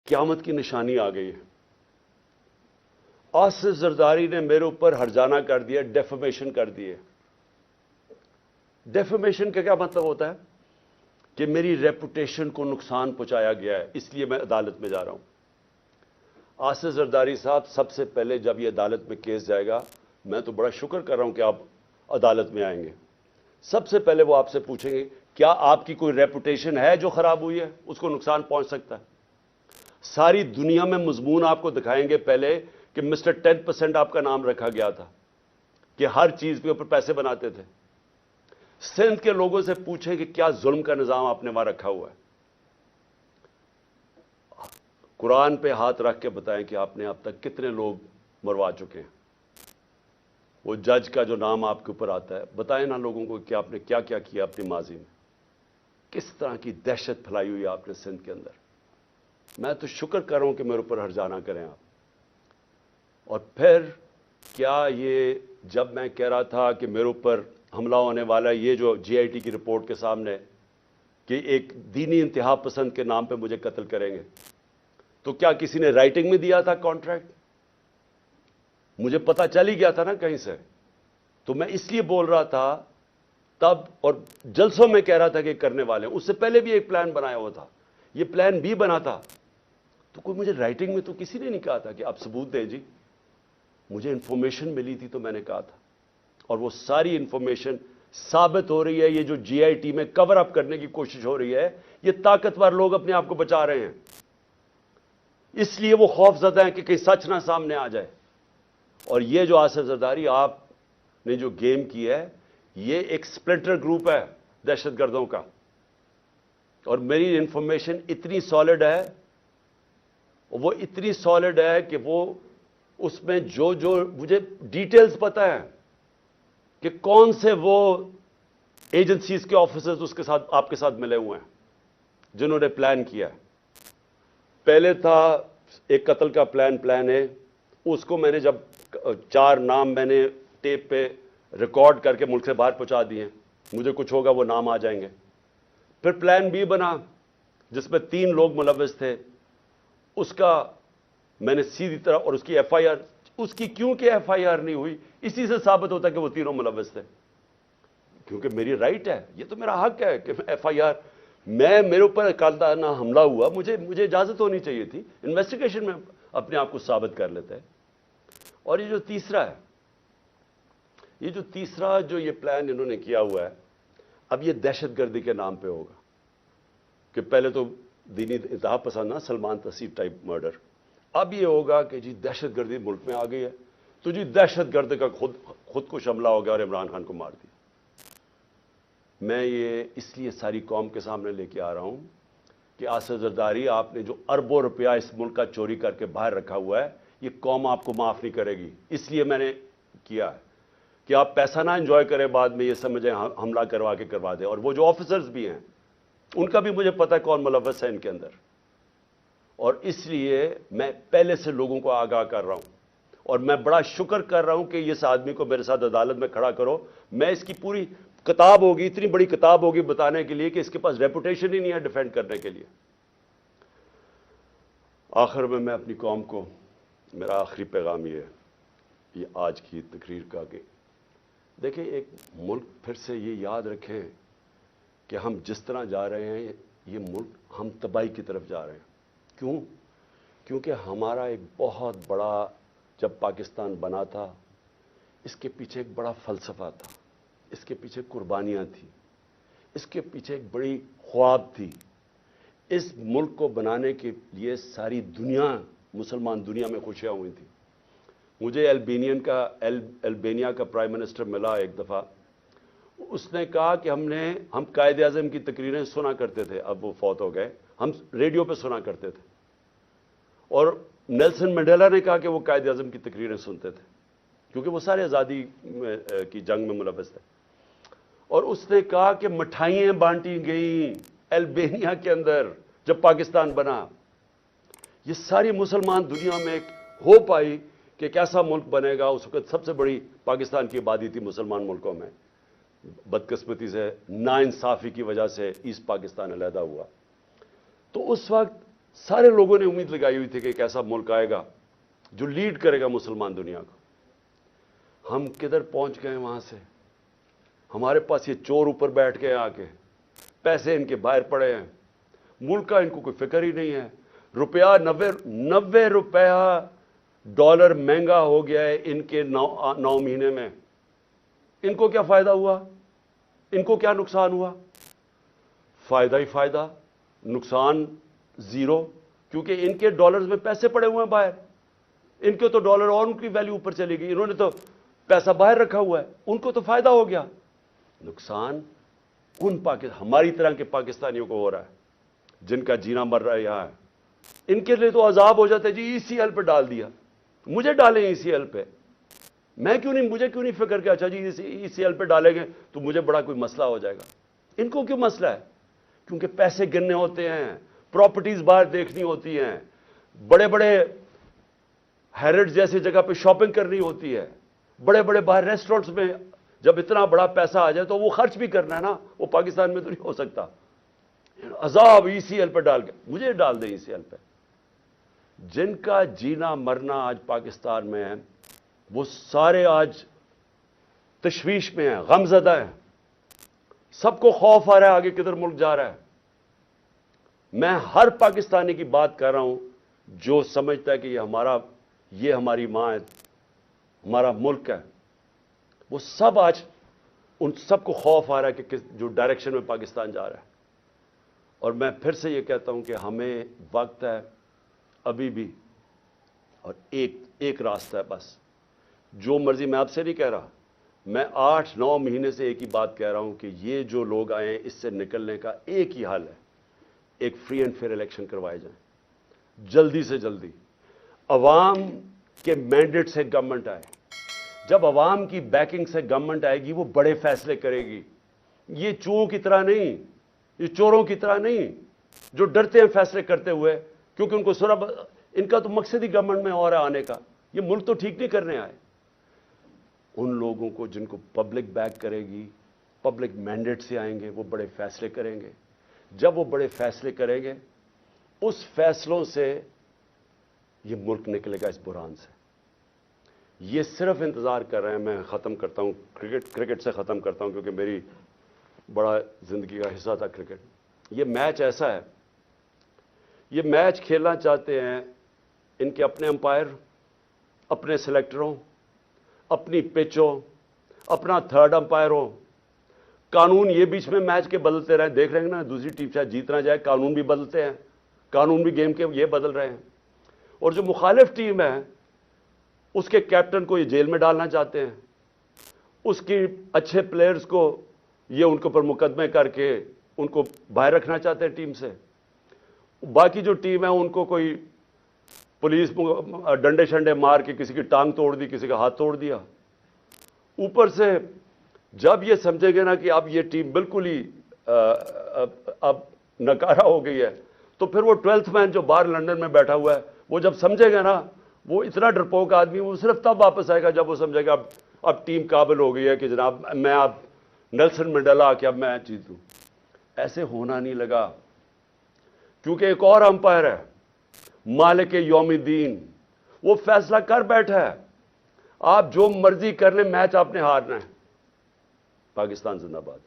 قیامت کی نشانی آ گئی ہے. آصف زرداری نے میرے اوپر ہرجانہ کر دیا, ڈیفیمیشن کر دیے. ڈیفیمیشن کا کیا مطلب ہوتا ہے؟ کہ میری ریپوٹیشن کو نقصان پہنچایا گیا ہے, اس لیے میں عدالت میں جا رہا ہوں. آصف زرداری صاحب, سب سے پہلے جب یہ عدالت میں کیس جائے گا, میں تو بڑا شکر کر رہا ہوں کہ آپ عدالت میں آئیں گے. سب سے پہلے وہ آپ سے پوچھیں گے کیا آپ کی کوئی ریپوٹیشن ہے جو خراب ہوئی ہے, اس کو نقصان پہنچ سکتا ہے. ساری دنیا میں مضمون آپ کو دکھائیں گے پہلے کہ مسٹر 10% آپ کا نام رکھا گیا تھا, کہ ہر چیز کے اوپر پیسے بناتے تھے. سندھ کے لوگوں سے پوچھیں کہ کیا ظلم کا نظام آپ نے وہاں رکھا ہوا ہے. قرآن پہ ہاتھ رکھ کے بتائیں کہ آپ نے اب تک کتنے لوگ مروا چکے ہیں. وہ جج کا جو نام آپ کے اوپر آتا ہے, بتائیں نا لوگوں کو کہ آپ نے کیا کیا کیا اپنی ماضی میں, کس طرح کی دہشت پھیلائی ہوئی ہے آپ نے سندھ کے اندر. میں تو شکر کر رہا ہوں کہ میرے اوپر ہرجانہ کریں آپ. اور پھر کیا یہ جب میں کہہ رہا تھا کہ میرے اوپر حملہ ہونے والا ہے, یہ جو جی آئی ٹی کی رپورٹ کے سامنے کہ ایک دینی انتہا پسند کے نام پہ مجھے قتل کریں گے, تو کیا کسی نے رائٹنگ میں دیا تھا کانٹریکٹ؟ مجھے پتا چل ہی گیا تھا نا کہیں سے. تو میں اس لیے بول رہا تھا تب, اور جلسوں میں کہہ رہا تھا کہ کرنے والے ہیں. اس سے پہلے بھی ایک پلان بنایا ہوا تھا, یہ پلان بھی بنا تھا. تو کوئی مجھے رائٹنگ میں تو کسی نے نہیں کہا تھا کہ آپ ثبوت دیں. جی مجھے انفارمیشن ملی تھی تو میں نے کہا تھا, اور وہ ساری انفارمیشن ثابت ہو رہی ہے. یہ جو جی آئی ٹی میں کور اپ کرنے کی کوشش ہو رہی ہے, یہ طاقتور لوگ اپنے آپ کو بچا رہے ہیں, اس لیے وہ خوف زدہ ہیں کہ کہیں سچ نہ سامنے آ جائے. اور یہ جو آصف زرداری آپ نے جو گیم کی ہے, یہ ایک سپلنٹر گروپ ہے دہشت گردوں کا. اور میری انفارمیشن اتنی سالڈ ہے, وہ اتنی سالڈ ہے کہ وہ اس میں جو مجھے ڈیٹیلز پتہ ہے کہ کون سے وہ ایجنسیز کے آفیسرز اس کے ساتھ آپ کے ساتھ ملے ہوئے ہیں جنہوں نے پلان کیا ہے. پہلے تھا ایک قتل کا پلان ہے, اس کو میں نے جب 4 نام میں نے ٹیپ پہ ریکارڈ کر کے ملک سے باہر پہنچا دیے, مجھے کچھ ہوگا وہ نام آ جائیں گے. پھر پلان بی بنا جس میں 3 لوگ ملوث تھے, اس کا میں نے سیدھی طرح, اور اس کی ایف آئی آر, اس کی کیونکہ ایف آئی آر نہیں ہوئی, اسی سے ثابت ہوتا ہے کہ وہ تینوں ملوث تھے. کیونکہ میری رائٹ ہے, یہ تو میرا حق ہے کہ ایف آئی آر, میرے اوپر اقادانہ حملہ ہوا, مجھے اجازت ہونی چاہیے تھی. انویسٹیگیشن میں اپنے آپ کو ثابت کر لیتے ہیں. اور یہ جو تیسرا جو یہ پلان انہوں نے کیا ہوا ہے, اب یہ دہشت گردی کے نام پہ ہوگا کہ پہلے تو دینی انتہا پسند نا, سلمان تسیر ٹائپ مرڈر. اب یہ ہوگا کہ جی دہشت گردی ملک میں آ گئی ہے, تو جی دہشت گرد کا خود کش حملہ ہو گیا اور عمران خان کو مار دیا. میں یہ اس لیے ساری قوم کے سامنے لے کے آ رہا ہوں کہ آصف زرداری, آپ نے جو اربوں روپیہ اس ملک کا چوری کر کے باہر رکھا ہوا ہے, یہ قوم آپ کو معاف نہیں کرے گی. اس لیے میں نے کیا ہے کہ آپ پیسہ نہ انجوائے کریں, بعد میں یہ سمجھیں حملہ کروا دیں. اور وہ جو آفیسرز بھی ہیں ان کا بھی مجھے پتہ ہے کون ملوث ہے ان کے اندر. اور اس لیے میں پہلے سے لوگوں کو آگاہ کر رہا ہوں, اور میں بڑا شکر کر رہا ہوں کہ اس آدمی کو میرے ساتھ عدالت میں کھڑا کرو. میں اس کی پوری کتاب ہوگی, اتنی بڑی کتاب ہوگی بتانے کے لیے کہ اس کے پاس ریپوٹیشن ہی نہیں ہے ڈیفینڈ کرنے کے لیے. آخر میں اپنی قوم کو میرا آخری پیغام یہ آج کی تقریر کا کہ دیکھیں, ایک ملک پھر سے یہ یاد رکھیں کہ ہم جس طرح جا رہے ہیں, یہ ملک ہم تباہی کی طرف جا رہے ہیں. کیوں؟ کیونکہ ہمارا ایک بہت بڑا, جب پاکستان بنا تھا, اس کے پیچھے ایک بڑا فلسفہ تھا, اس کے پیچھے قربانیاں تھیں, اس کے پیچھے ایک بڑی خواب تھی. اس ملک کو بنانے کے لیے ساری دنیا, مسلمان دنیا میں خوشیاں ہوئی تھیں. مجھے البینیا کا پرائم منسٹر ملا ایک دفعہ, اس نے کہا کہ ہم قائد اعظم کی تقریریں سنا کرتے تھے, اب وہ فوت ہو گئے, ہم ریڈیو پہ سنا کرتے تھے. اور نیلسن منڈیلا نے کہا کہ وہ قائد اعظم کی تقریریں سنتے تھے کیونکہ وہ سارے آزادی کی جنگ میں ملوث تھے. اور اس نے کہا کہ مٹھائیاں بانٹی گئیں البینیا کے اندر جب پاکستان بنا. یہ ساری مسلمان دنیا میں ایک ہوپ آئی کہ ایک ایسا ملک بنے گا. اس وقت سب سے بڑی پاکستان کی آبادی تھی مسلمان ملکوں میں. بدقسمتی سے, ناانصافی کی وجہ سے ایسٹ پاکستان علیحدہ ہوا. تو اس وقت سارے لوگوں نے امید لگائی ہوئی تھی کہ ایک ایسا ملک آئے گا جو لیڈ کرے گا مسلمان دنیا کو. ہم کدھر پہنچ گئے وہاں سے؟ ہمارے پاس یہ چور اوپر بیٹھ گئے آ کے, پیسے ان کے باہر پڑے ہیں, ملک کا ان کو کوئی فکر ہی نہیں ہے. روپیہ 90 روپیہ ڈالر مہنگا ہو گیا ہے ان کے 9 مہینے میں. ان کو کیا فائدہ ہوا؟ ان کو کیا نقصان ہوا؟ فائدہ ہی فائدہ, نقصان زیرو, کیونکہ ان کے ڈالرز میں پیسے پڑے ہوئے ہیں باہر. ان کے تو ڈالر اور ان کی ویلیو اوپر چلی گئی, انہوں نے تو پیسہ باہر رکھا ہوا ہے, ان کو تو فائدہ ہو گیا. نقصان ہماری طرح کے پاکستانیوں کو ہو رہا ہے جن کا جینا مر رہا ہے یہاں ہے. ان کے لیے تو عذاب ہو جاتا ہے, جی ای سی ایل پہ ڈال دیا, مجھے ڈالیں ای سی ایل پہ, مجھے کیوں نہیں فکر کہ اچھا جی ای سی ایل پہ ڈالیں گے تو مجھے بڑا کوئی مسئلہ ہو جائے گا. ان کو کیوں مسئلہ ہے؟ کیونکہ پیسے گننے ہوتے ہیں, پراپرٹیز باہر دیکھنی ہوتی ہیں, بڑے بڑے ہیرڈ جیسی جگہ پہ شاپنگ کرنی ہوتی ہے, بڑے بڑے باہر ریسٹورنٹس میں جب اتنا بڑا پیسہ آ جائے تو وہ خرچ بھی کرنا ہے نا, وہ پاکستان میں تو نہیں ہو سکتا. عذاب ای سی ایل پہ ڈال کے, مجھے ڈال دیں ای سی ایل پہ. جن کا جینا مرنا آج پاکستان میں ہے وہ سارے آج تشویش میں ہیں, غم زدہ ہیں, سب کو خوف آ رہا ہے آگے کدھر ملک جا رہا ہے. میں ہر پاکستانی کی بات کر رہا ہوں جو سمجھتا ہے کہ یہ ہماری ماں ہے, ہمارا ملک ہے. وہ سب آج ان سب کو خوف آ رہا ہے کہ جو ڈائریکشن میں پاکستان جا رہا ہے. اور میں پھر سے یہ کہتا ہوں کہ ہمیں وقت ہے ابھی بھی, اور ایک راستہ ہے بس. جو مرضی, میں آپ سے نہیں کہہ رہا, میں 8-9 مہینے سے ایک ہی بات کہہ رہا ہوں کہ یہ جو لوگ آئے ہیں اس سے نکلنے کا ایک ہی حل ہے, ایک فری اینڈ فیئر الیکشن کروائے جائیں جلدی سے جلدی. عوام کے مینڈیٹ سے گورنمنٹ آئے, جب عوام کی بیکنگ سے گورنمنٹ آئے گی وہ بڑے فیصلے کرے گی. یہ چوروں کی طرح نہیں, یہ چوروں کی طرح نہیں جو ڈرتے ہیں فیصلے کرتے ہوئے, کیونکہ ان کو ان کا تو مقصد ہی گورنمنٹ میں اور ہے آنے کا, یہ ملک تو ٹھیک نہیں کرنے آئے. ان لوگوں کو جن کو پبلک بیک کرے گی, پبلک مینڈیٹ سے آئیں گے, وہ بڑے فیصلے کریں گے. جب وہ بڑے فیصلے کریں گے, اس فیصلوں سے یہ ملک نکلے گا اس بحران سے. یہ صرف انتظار کر رہے ہیں. میں ختم کرتا ہوں, کرکٹ سے ختم کرتا ہوں کیونکہ میری بڑا زندگی کا حصہ تھا کرکٹ. یہ میچ ایسا ہے, یہ میچ کھیلنا چاہتے ہیں ان کے اپنے امپائر, اپنے سلیکٹروں, اپنی پچ ہو, اپنا تھرڈ امپائر ہو. قانون یہ بیچ میں میچ کے بدلتے رہے, دیکھ رہے ہیں نا, دوسری ٹیم شاید جیت نہ جائے, قانون بھی بدلتے ہیں, قانون بھی گیم کے یہ بدل رہے ہیں. اور جو مخالف ٹیم ہے اس کے کیپٹن کو یہ جیل میں ڈالنا چاہتے ہیں, اس کی اچھے پلیئرز کو یہ ان کے اوپر مقدمے کر کے ان کو باہر رکھنا چاہتے ہیں ٹیم سے. باقی جو ٹیم ہے ان کو کوئی پولیس ڈنڈے شنڈے مار کے کسی کی ٹانگ توڑ دی, کسی کا ہاتھ توڑ دیا. اوپر سے جب یہ سمجھے گے نا کہ اب یہ ٹیم بالکل ہی اب نکارہ ہو گئی ہے, تو پھر وہ 12th مین جو باہر لندن میں بیٹھا ہوا ہے, وہ جب سمجھے گا نا, وہ اتنا ڈرپوک آدمی, وہ صرف تب واپس آئے گا جب وہ سمجھے گا اب ٹیم قابل ہو گئی ہے کہ جناب میں اب نیلسن منڈیلا آ کے اب میں جیتوں. ایسے ہونا نہیں لگا, کیونکہ ایک اور امپائر ہے مالک یوم الدین, وہ فیصلہ کر بیٹھا ہے. آپ جو مرضی کر لیں, میچ آپ نے ہارنا ہے. پاکستان زندہ باد.